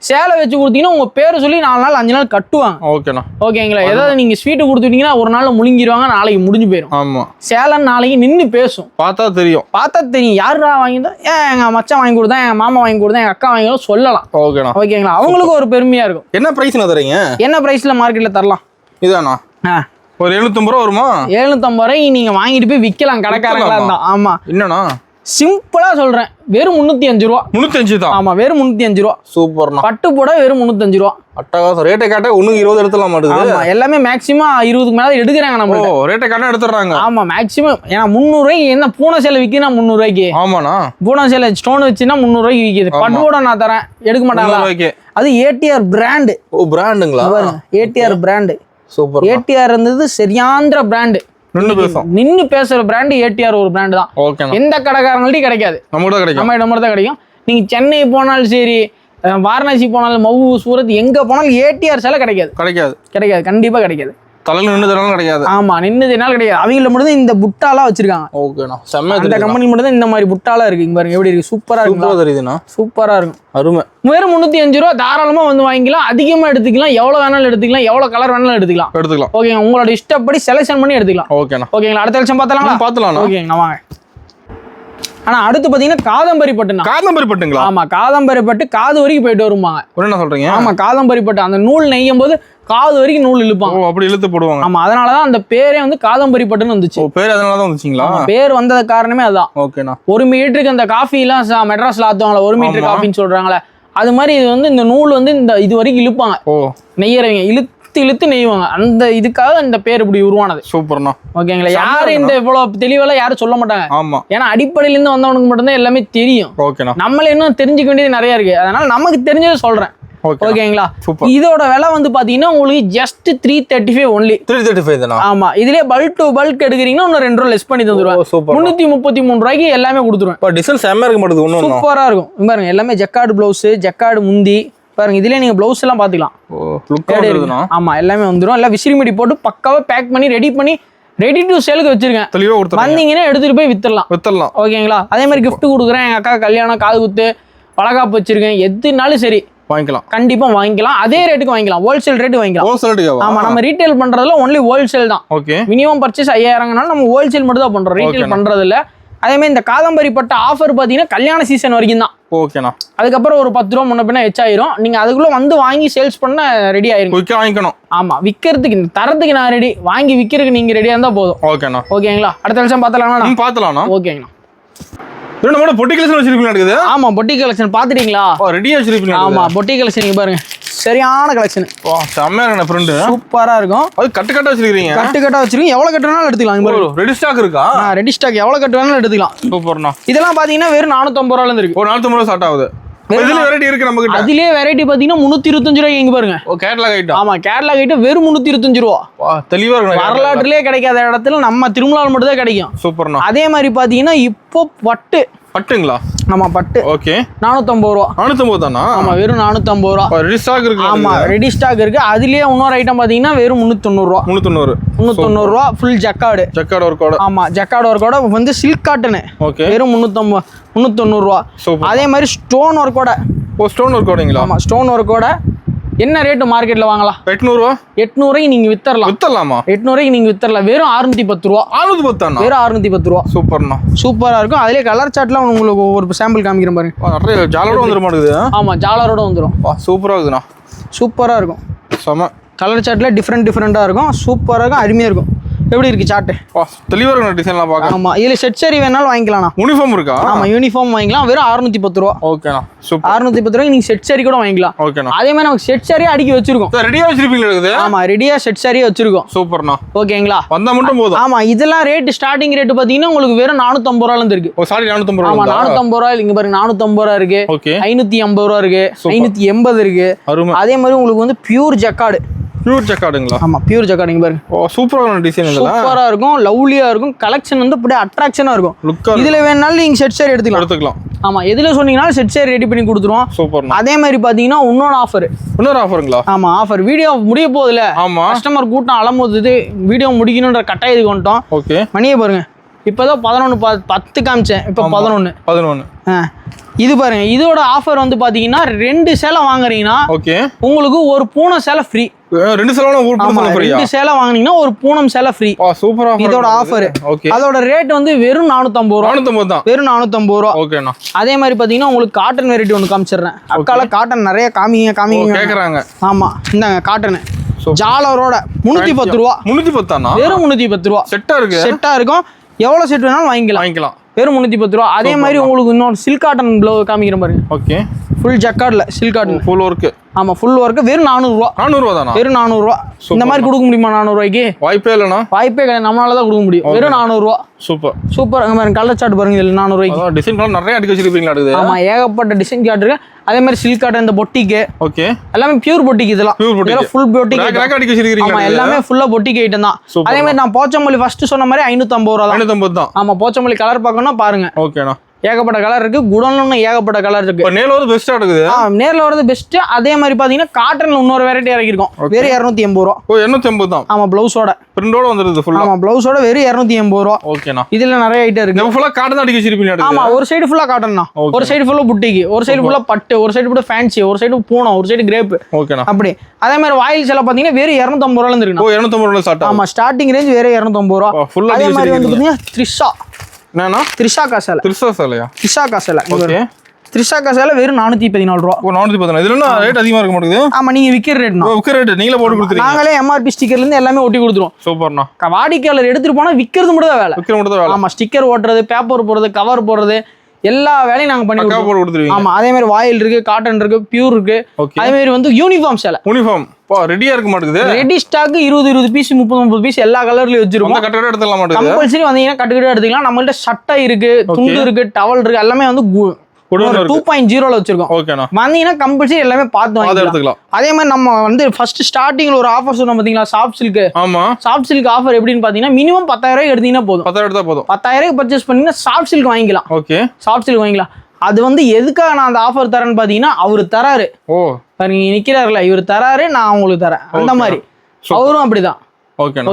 சேலை வச்சு கொடுத்தீங்கன்னா உங்க பேரை சொல்லி 4 நாள் 5 நாள் கட்டுவாங்க. ஓகேண்ணா. ஓகேங்களா, ஏதாவது நீங்க ஸ்வீட்டு கொடுத்துட்டீங்கன்னா ஒரு நாள் முழுங்கிடுவாங்க, நாளைக்கு முடிஞ்சு போயிடும். ஆமா, சேலை நாளைக்கு நின்று பேசும். பார்த்தா தெரியும் யாருடா வாங்கிட்டா, எங்க மச்சான் வாங்கி கொடுத்தா, எங்க மாமா வாங்கி கொடுத்தா, எங்க அக்கா வாங்கி கொடுத்தா சொல்லலாம். ஓகேண்ணா. ஓகேங்களா, அவங்களுக்கு ஒரு பெருமையா இருக்கும். என்ன பிரைஸ்ல தரீங்க? என்ன பிரைஸ்ல மார்க்கெட்ல தரலாம்? இதானா ஒரு 750 ரூபா வருமா? 750 ரூபாய் நீங்க வாங்கிட்டு போய் விற்கலாம் கடைக்காரங்களா இருந்தா. ஆமா, என்னன்னா சிம்பிளா சொல்றேன், வெறும் 305 ரூபா. 305 தான்? ஆமா, வெறும் 305 ரூபா. சூப்பர்ண்ணா. பட்டு போட வெறும் 305 ரூபா. அட்டகாசம். ரேட்டை காட்ட 120 எடுத்துலாம் மாட்டேங்குது. ஆமா, எல்லாமே மேக்ஸிமம் 20க்கு மேல எடுக்கிறாங்க நம்ம. ரேட்டை காட்ட எடுத்துறாங்க. ஆமா, மேக்ஸிமம். ஏன்னா 300 ரூபாய்க்கு என்ன பூனை சேலை விற்கினா 300 ரூபாய்க்கு. ஆமாண்ணா, பூனை சேலை ஸ்டோன் வச்சுன்னா 300 ரூபாய்க்கு விற்கிது. பட்டு போட நான் தரேன், எடுக்க மாட்டாங்களா? அது ஏடிஆர் பிராண்டு. ஓ, பிராண்டுங்களா? ADR brand. சூப்பர். ஏடிஆர் இருந்தது சரியாந்திர பிராண்டு. நின்னு பேசுற பிராண்ட் ஏடிஆர் ஒரு பிராண்ட் தான். ஓகேண்ணா. எந்த கடைக்காரங்கள்ட்டையும் கிடைக்காது, நம்ம தான் கிடைக்கும். நீங்க சென்னை போனாலும் சரி, வாரணாசி போனாலும், மவு, சூரத், எங்க போனாலும் ஏடிஆர் சேலை கிடைக்காது. கண்டிப்பா கிடைக்காது. தலையில நின்னுதனால கிடையாது. ஆமா, நின்னுதனால கிடையாது. அவங்கள மட்டும் தான் இந்த புட்டாலாம் வச்சிருக்காங்க. ஓகேண்ணா, செம்ம. இந்த கம்பெனி மட்டும் தான் இந்த மாதிரி புட்டாலாம் இருக்கு. இங்க பாருங்க எப்படி இருக்கு, சூப்பரா இருக்கு. சூப்பரா இருக்கும், அருமை. வெறும் 305 ரூபா. தாராளமா வந்து வாங்கிக்கலாம், அதிகமா எடுத்துக்கலாம், எவ்வளவு வேணாலும் எடுத்துக்கலாம், எவ்வளவு கலர் வேணாலும் எடுத்துக்கலாம். ஓகேங்க, உங்களோட இஷ்டப்படி செலக்ஷன் பண்ணி எடுத்துக்கலாம். ஓகேங்களா, அடுத்த லட்சம் பார்த்தலாம். ஓகேங்க, வாங்க. ஆனா அடுத்து பாத்தீங்கன்னா காதம்பரி பட்டுனா. காதம்பரி பட்டுங்களா? ஆமா, காதம்பரி பட்டு காது வரைக்கும் போயிட்டு வருவாங்க. என்ன சொல்றீங்க? ஆமா, காதம்பரி பட்டு அந்த நூல் நெய்யும் போது காது வரைக்கும் நூல் இழுப்பாங்க. அப்படி இழுத்து போடுவாங்க. ஆமா, அதனாலதான் அந்த பேரே வந்து காதம்பரி பட்டுன்னு வந்துச்சு. பேர் அதனாலதான் வந்துச்சுங்களா? பேர் வந்தது காரணமே அதான். ஓகேண்ணா. 1 மீட்டருக்கு இந்த காஃபி எல்லாம் மெட்ராஸ்ல ஆத்துவாங்களா, 1 மீட்டர் காஃபின்னு சொல்றாங்களே, அது மாதிரி இது வந்து இந்த நூல் வந்து இந்த இது வரைக்கும் இழுப்பாங்க. நெய்யறவங்க இழுத்து நெய்வாங்க. அந்த இதுக்காக இந்த பேர் இப்படி உருவானது. சூப்பர்ண்ணா. ஓகேங்களா, யாரும் இந்த இவ்வளவு தெளிவெல்லாம் யாரும் சொல்ல மாட்டாங்க. ஆமா, ஏன்னா அடிப்படையில இருந்து வந்தவனுக்கு மட்டும்தான் எல்லாமே தெரியும். ஓகேண்ணா. நம்மள இன்னும் தெரிஞ்சுக்க வேண்டியது நிறைய இருக்கு, அதனால நமக்கு தெரிஞ்சதை சொல்றேன். ஓகேங்களா, இதோட விலை வந்து பாத்தீங்கன்னா உங்களுக்கு ஜஸ்ட் 335 ஒன்லி. 335 தானா? ஆமா, இதுலயே பல்க் டு பல்க் எடுக்கிறீங்கன்னா இன்னும் 2 ரூபா லெஸ் பண்ணி தந்துருவேன். 333 ரூபாய்க்கு எல்லாமே கொடுத்துருவேன். டிசைன் செம்ம இருக்க மாட்டேங்குது, சூப்பரா இருக்கும். பாருங்க, எல்லாமே ஜக்கார்டு பிளவுஸ், ஜக்கார்டு முந்தி. பாருங்க, இதுலயே நீங்க பிளவுஸ் எல்லாம் பாத்துக்கலாம். ஆமா, எல்லாமே வந்துடும். எல்லாம் விசிறி முடி போட்டு பக்காவா பேக் பண்ணி ரெடி டு சேலுக்கு வச்சிருக்கேன். வந்தீங்கன்னா எடுத்துட்டு போய் வித்தரலாம். ஓகேங்களா, அதே மாதிரி கிஃப்ட் கொடுக்குறேன், எங்க அக்கா கல்யாணம், காது குத்து, பலகாப்பு வச்சிருக்கேன், எதுனாலும் சரி வாங்கிக்கலாம். கண்டிப்பா வாங்கிக்கலாம், அதே ரேட்டுக்கு வாங்கிக்கலாம். ஹோல்சேல் ரேட் வாங்கிக்கலாம். ஆமா, நம்ம ரீட்டைல் பண்றதுல ஒன்லி ஹோல்சேல் தான். மினிமம் பர்ச்சேஸ் 5000னால நம்ம ஹோல்சேல் மட்டும் தான் பண்றோம், ரீட்டைல் பண்றது இல்ல. அதே மாதிரி இந்த காதம்பரி பட்ட ஆஃபர் பாத்தீங்கன்னா கல்யாண சீசன் வரைக்கும் தான். ஓகேண்ணா. அதுக்கப்புறம் ஒரு 10 ரூபா முன்ன பின்ன எச்சாயிரும். நீங்க அதுக்குள்ள வந்து வாங்கி சேல்ஸ் பண்ண ரெடி ஆயிருங்க. வாங்கிக்கணும். ஆமா, விக்கிறதுக்கு தரத்துக்கு நான் ரெடி, வாங்கி விக்கிறதுக்கு நீங்க ரெடியா இருந்தா போதும். ஓகேண்ணா. ஓகேங்களா, அடுத்த வருஷம் பார்த்தலாம். ஓகேங்கண்ணா. பொட்டி கலெக்ஷன் வச்சிருக்கீங்க? ஆமா, பொட்டி கலெக்ஷன் பாத்துட்டீங்களா? ரெடியா வச்சிருக்கீங்க? ஆமா, பொட்டி கலெக்ஷன் நீங்க பாருங்க, சரியான கலெக்ஷன். செம்மையான பிரிண்ட், சூப்பரா இருக்கும். அது கட்டு வச்சிருக்கீங்க? கட்டு வச்சிருக்கீங்க, எவ்வளவு கட்டு வேணாலும் எடுத்துக்கலாம். ரெடி ஸ்டாக் இருக்கா? ரெடி ஸ்டாக், எவ்வளவு கட்டு வேணாலும் எடுத்துக்கலாம். சூப்பர்ண்ணா. இதெல்லாம் பாத்தீங்கன்னா வெறும் 450 ரூபாயில இருந்து இருக்கு. 450 ரூபாய் ஸ்டார்ட் ஆகுது. இதுல வெரைட்டி இருக்கு நம்ம கிட்ட. அதுலயே வெரைட்டி பாத்தீங்கன்னா 325 ரூபாய். இங்க பாருங்க, கேட்லாக் ஐட்டம். ஆமா, கேட்லாக் ஐட்டம் வெறும் 325 ரூபா. தெளிவா இருக்கு. வரலாற்றிலே கிடைக்காத இடத்துல நம்ம திருமலால மட்டும் தான் கிடைக்கும். சூப்பர்ண்ணா. அதே மாதிரி பாத்தீங்கன்னா இப்போ பட்டுங்களா? ஆமா, பட்டு. ஓகே, 450 ரூபா. 450 தானா? ஆமா, வெறும் 450 ரூபா. ரெடி ஸ்டாக் இருக்கு. ஆமா, ரெடி ஸ்டாக் இருக்கு. அதுலயே இன்னொரு ஐட்டம் பாத்தீங்கன்னா வெறும் 390 ரூபா. 390 ரூபா. ஃபுல் ஜக்கார்டு ஒர்க்கோட. ஆமா, ஜக்கார்டு ஒர்க்கோட வந்து சில்க் காட்டன். ஓகே, வெறும் 390 ரூபா. அதே மாதிரி ஸ்டோன் ஒர்க்கோட. ஸ்டோன் ஒர்க்கோடங்களா? ஆமா, ஸ்டோன் ஒர்க்கோட. என்ன ரேட் மார்க்கெட்ல வாங்கலாம்? 800 ரூபா. 800 ரூபாய்க்கு நீங்க வித்தரலாமா? 800 ரூபாய்க்கு நீங்க வித்தரலாம். வெறும் 610 ரூபா. 610 வெறும் 610 ரூபா. சூப்பர்ண்ணா. சூப்பரா இருக்கும். அதுலயே கலர் சார்ட்ல உங்களுக்கு ஒரு சாம்பிள் காமிக்கிறேன் பாருங்க. நிறைய ஜாலரோட வந்துரும் மாட்டேங்குது. ஆமா, ஜாலரோட வந்துரும். சூப்பரா இருக்குண்ணா. சூப்பரா இருக்கும். செம. கலர் சார்ட்ல டிஃப்ரெண்டா இருக்கும். சூப்பரா இருக்கும், அருமையா இருக்கும். எப்படி இருக்கு சார்ட்? தெளிவா இருக்கு டிசைன்லாம் பார்க்க. ஆமா, இதுல செட் சரி வேணாலும் வாங்கிக்கலாம்ண்ணா. யூனிஃபார்ம் இருக்கா? ஆமா, யூனிஃபார்ம் வாங்கிக்கலாம். வெறும் 610 ரூபா. ஓகேண்ணா, சூப்பர். 610 ரூபாய்க்கு நீங்க செட் சரி கூட வாங்கிக்கலாம். ஓகேண்ணா. அதே மாதிரி நமக்கு செட் சரியா அடிக்கி வச்சிருக்கோம். ரெடியா வச்சிருப்பீங்களா இருக்குது? ஆமா, ரெடியா செட் சரியா வச்சிருக்கோம். சூப்பர்ண்ணா. ஓகேங்களா? வந்தா மட்டும் போதும். ஆமா, இதெல்லாம் ரேட் ஸ்டார்டிங் ரேட் பாத்தீங்கன்னா உங்களுக்கு வெறும் 450 ரூபாயில இருந்து இருக்கு. ஓ, சாரி 450 ரூபாய். ஆமா, 450 ரூபாய். இங்க பாருங்க 450 ரூபாய் இருக்கு. ஓகே. 550 ரூபாய் இருக்கு. 580 இருக்கு. அதே மாதிரி உங்களுக்கு வந்து பியூர் ஜக்கார்டு. பியூர் ஜக்கார்டுங்களா? ஆமா, பியூர் ஜக்கார்டு. இங்க பாருங்க. ஓ, சூப்பரான டிசைன் இதெல்லாம். சூப்பரா இருக்கும், லவ்லியா இருக்கும். கலெக்ஷன் வந்து அப்படியே அட்ராக்ஷனா இருக்கும். இதுல வேணாலும் நீங்க செட் சேர் எடுத்துக்கலாம். ஆமா, எதுல சொன்னீங்கனாலும் செட் சேர் ரெடி பண்ணி கொடுத்துருவோம். சூப்பர். அதே மாதிரி பாத்தீங்கன்னா இன்னொரு ஆஃபருங்களா? ஆமா, ஆஃபர். வீடியோ முடிய போகுதுல, கஸ்டமர் கூட்டம் அலமோது வீடியோ முடிக்கணும்ன்ற கட்டாயத்துக்கு வந்துட்டோம். ஓகே. மணியை பாருங்க, இப்பதான் 11:10 காமிச்சேன், இப்ப 11. இது பாருங்க, இதோட ஆஃபர் வந்து பாத்தீங்கன்னா 2 சேலை வாங்குறீங்கன்னா உங்களுக்கு ஒரு பூனம் சேலை ஃப்ரீ. 2 சேலை வாங்குனீங்கன்னா ஒரு பூனம் சேலை ஃப்ரீ. சூப்பரா இதோட ஆஃபர். அதோட ரேட் வந்து வெறும் 450 ரூபா. வெறும் 450 ரூபா. ஓகேண்ணா. அதே மாதிரி பாத்தீங்கன்னா உங்களுக்கு காட்டன் வெரைட்டி ஒன்று காமிச்சிடுறேன். அக்கால காட்டன் நிறைய காமிங்க கேக்குறாங்க. ஆமா, இந்தாங்க காட்டன் ஜாலரோட 310 ரூபா. 310. வெறும் 310 ரூபா. செட்டா இருக்கும். எவ்வளவு செட் வேணாலும் வாங்கிக்கலாம். வெறும் 310 ரூபா. அதே மாதிரி உங்களுக்கு இன்னொரு சில்க் காட்டன் ப்ளவுஸ் காமிக்கிறேன் பாருங்க. ஓகே. ஃபுல் ஜக்கார்ட்ல சில்க் காட்டன் ஃபுல் ஒர்க். ஆமா, ஃபுல் ஒர்க். வெறும் 400 ரூபா. 400 ரூபா தானா? வெறும் 400 ரூபா. இந்த மாதிரி கொடுக்க முடியுமா 400 ரூபாய்க்கு? வாய்ப்பே இல்லைண்ணா. வாய்ப்பே கிடையாது. நம்மளால தான் கொடுக்க முடியும். வெறும் 400 ரூபா. சூப்பர். அங்க பாருங்க, கலர் சார்ட் பாருங்க. இதுல 400 ரூபாய்க்கு டிசைன் நிறைய அடிக்க வச்சிருப்பீங்களா? ஆமா, ஏகப்பட்ட டிசைன் சார்ட் இருக்கு. அதே மாதிரி சில்க் காட்டன், இந்த பொட்டிக்கு. ஓகே. எல்லாமே பியூர் பொட்டிக்கு. இதெல்லாம் ஃபுல் பொட்டிக்கு அடிக்க வச்சிருக்கீங்க. ஆமா, எல்லாமே ஃபுல்லா பொட்டிக்கு ஐட்டம் தான். அதே மாதிரி நான் போச்சம்பள்ளி ஃபர்ஸ்ட் சொன்ன மாதிரி 550 ரூபா தான். 550 தான். ஆமா, போச்சம்பள்ளி கலர் பார்க்கணும்னா பாருங்க. ஓகேண்ணா. ஏகப்பட்ட கலர் இருக்கு. குடோன்ல ஏகப்பட்ட கலர் இருக்கு. நேர்ல வரது பெஸ்டா இருக்குது. நேர்ல வரது பெஸ்ட். அதே மாதிரி பாத்தீங்கன்னா காட்டன்ல இன்னொரு வெரைட்டி இறக்கி இருக்கோம். வெறும் 280 ரூபா. ஓ, 280 தான். ஆமா, பிளவுஸோட பிரிண்டோட வந்துருது ஃபுல்லா. ஆமா, பிளவுஸோட வெறும் 280 ரூபா. ஓகேண்ணா. இதுல நிறைய ஐட்டம் இருக்கு. நம்ம ஃபுல்லா காட்டன் அடிக்க வச்சிருப்பீங்க. ஆமா, ஒரு சைடு ஃபுல்லா காட்டன் தான். ஒரு சைடு ஃபுல்லா புட்டிக்கு, ஒரு சைடு ஃபுல்லா பட்டு, ஒரு சைடு ஃபுல்லா ஃபேன்சி, ஒரு சைடு பூனம், ஒரு சைடு கிரேப். ஓகேண்ணா. அப்படி அதே மாதிரி வாயில் சேலை பாத்தீங்கன்னா வெறும் 250 ரூபால இருந்து இருக்கு. ஓ, 250 ரூபால ஸ்டார்ட். ஆமா, ஸ்டார்டிங் ரேஞ்ச் வெறும் 250 ரூபா. அதே மாதிரி வந்து பாத்தீங்கன்னா த்ரிஷா. என்னன்னா த்ரிஷாக்கா சேலை. த்ரிஷாக்கா சேலை. ஓகே. த்ரிஷாக்கா சேலை வெறும் 414 ரூபா. ஓ, 414. இதுல என்ன ரேட் அதிகமா இருக்க மாட்டேங்குது? ஆமா, நீங்க விக்கிற ரேட். விக்கிற ரேட் நீங்களே போட்டு கொடுத்துறீங்க. நாங்களே எம்ஆர்பி ஸ்டிக்கர்ல இருந்து எல்லாமே ஒட்டி கொடுத்துருவோம். சூப்பர்ண்ணா. வாடிக்கையாளர் எடுத்துட்டு போனா விக்கிறது மட்டும் தான் வேலை. ஆமா, ஸ்டிக்கர் ஓட்டுறது, பேப்பர் போடுறது, கவர் போடுறது, எல்லா வேலையும் நாங்க பண்ணி கொடுத்துருவோம். ஆமா, அதே மாதிரி வாயில் இருக்கு, காட்டன் இருக்கு, பியூர் இருக்கு. அதே மாதிரி வந்து யூனிஃபார்ம் சேலை. ரெடியா இருக்க மாட்டேங்குது. ரெடி ஸ்டாக் 20 பீஸ் 30 பீஸ் எல்லா கலர்லயும் வச்சிருக்கோம். கட்டுக்கட்ட எடுத்துக்கலாம் மாட்டேங்குது. கம்பல்சரி வந்தீங்கன்னா கட்டுக்கட்ட எடுத்துக்கலாம். நம்மள்ட்ட சட்டை இருக்கு, துண்டு இருக்கு, டவல் இருக்கு, எல்லாமே வந்து 2.0ல வச்சிருக்கோம். ஓகேண்ணா. வந்தீங்கன்னா கம்பல்சரி எல்லாமே பார்த்து வாங்கிக்கலாம். அதே மாதிரி நம்ம வந்து ஃபர்ஸ்ட் ஸ்டார்டிங்ல ஒரு ஆஃபர் சொன்னோம் பாத்தீங்களா, சாஃப்ட் சில்க். ஆமா, சாஃப்ட் சில்க் ஆஃபர் எப்படின்னு பாத்தீங்கன்னா மினிமம் 10,000 ரூபாய்க்கு எடுத்தீங்கன்னா போதும். 10,000 எடுத்தா போதும். 10,000 ரூபாய்க்கு பர்ச்சேஸ் பண்ணீங்கன்னா சாஃப்ட் சில்க் வாங்கிக்கலாம். ஓகே. சாஃப்ட் சில்க் வாங்கிக்கலாம். அது வந்து எதுக்காக நான் அந்த ஆஃபர் தரேன்னு பாத்தீங்கன்னா, அவரு தராரு. ஓ, பாருங்க நிக்கிறாருல, இவர் தராரு, நான் உங்களுக்கு தரேன். அந்த மாதிரி அவரும் அப்படிதான்.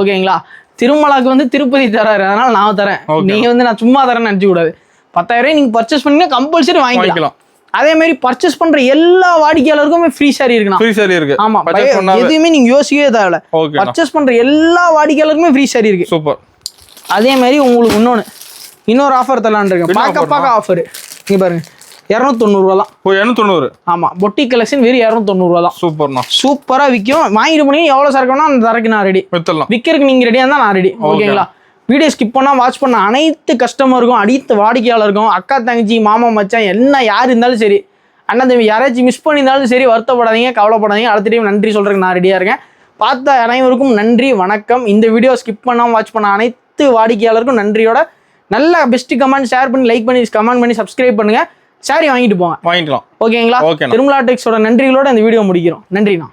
ஓகேங்களா? திருமலாக்கு வந்து திருப்பதி தராரு, அதனால நான் தரேன். நீங்க வந்து நான் சும்மா தரேன்னு நினைச்சு கூடாது. 10,000 ரூபாய் நீங்க பர்ச்சேஸ் பண்ணீங்கன்னா கம்பல்சரி வாங்கிக்கலாம். அதே மாதிரி பர்ச்சேஸ் பண்ற எல்லா வாடிக்கையாளருக்குமே ஃப்ரீ சாரி இருக்கு. ஃப்ரீ சாரி இருக்கு. ஆமா, எதுவுமே நீங்க யோசிக்கவே தேவையில்ல. பர்ச்சேஸ் பண்ற எல்லா வாடிக்கையாளருக்குமே ஃப்ரீ சாரி இருக்கு. சூப்பர். அதே மாதிரி உங்களுக்கு இன்னொரு ஆஃபர் தரலான்னு இருக்கேன். பாக்க ஆஃபர். இங்க பாருங்க, 290 ரூபா தான். ஓ, 290. ஆமா, பொட்டி கலெக்ஷன் வெறும் 290 ரூபா தான். சூப்பர்ண்ணா. சூப்பரா விற்கும். வாங்கிட்டு போனீங்க எவ்வளவு சரக்கு வேணா அந்த சரக்கு நான் ரெடி. விற்கிறதுக்கு நீங்க ரெடியா இருந்தா நான் ரெடி. ஓகேங்களா? வீடியோ ஸ்கிப் பண்ணா வாட்ச் பண்ண அனைத்து கஸ்டமருக்கும், அடித்த வாடிக்கையாளருக்கும், அக்கா தங்கச்சி மாமா மச்சான் என்ன யார் இருந்தாலும் சரி, அண்ணா தம்பி யாராச்சும் மிஸ் பண்ணியிருந்தாலும் சரி, வருத்தப்படாதீங்க, கவலைப்படாதீங்க. அடுத்த டைம் நன்றி சொல்றதுக்கு நான் ரெடியா இருக்கேன். பார்த்த அனைவருக்கும் நன்றி, வணக்கம். இந்த வீடியோ ஸ்கிப் பண்ணாம வாட்ச் பண்ண அனைத்து வாடிக்கையாளருக்கும் நன்றியோட நல்ல பெஸ்ட் கமெண்ட் ஷேர் பண்ணி, லைக் பண்ணி, கமெண்ட் பண்ணி, சப்ஸ்கிரைப் பண்ணுங்க. சாரி வாங்கிட்டு போங்க. வாங்கிக்கலாம். ஓகேங்களா? திருமலா டெக்ஸோட நன்றிகளோட இந்த வீடியோ முடிக்கிறோம். நன்றிண்ணா.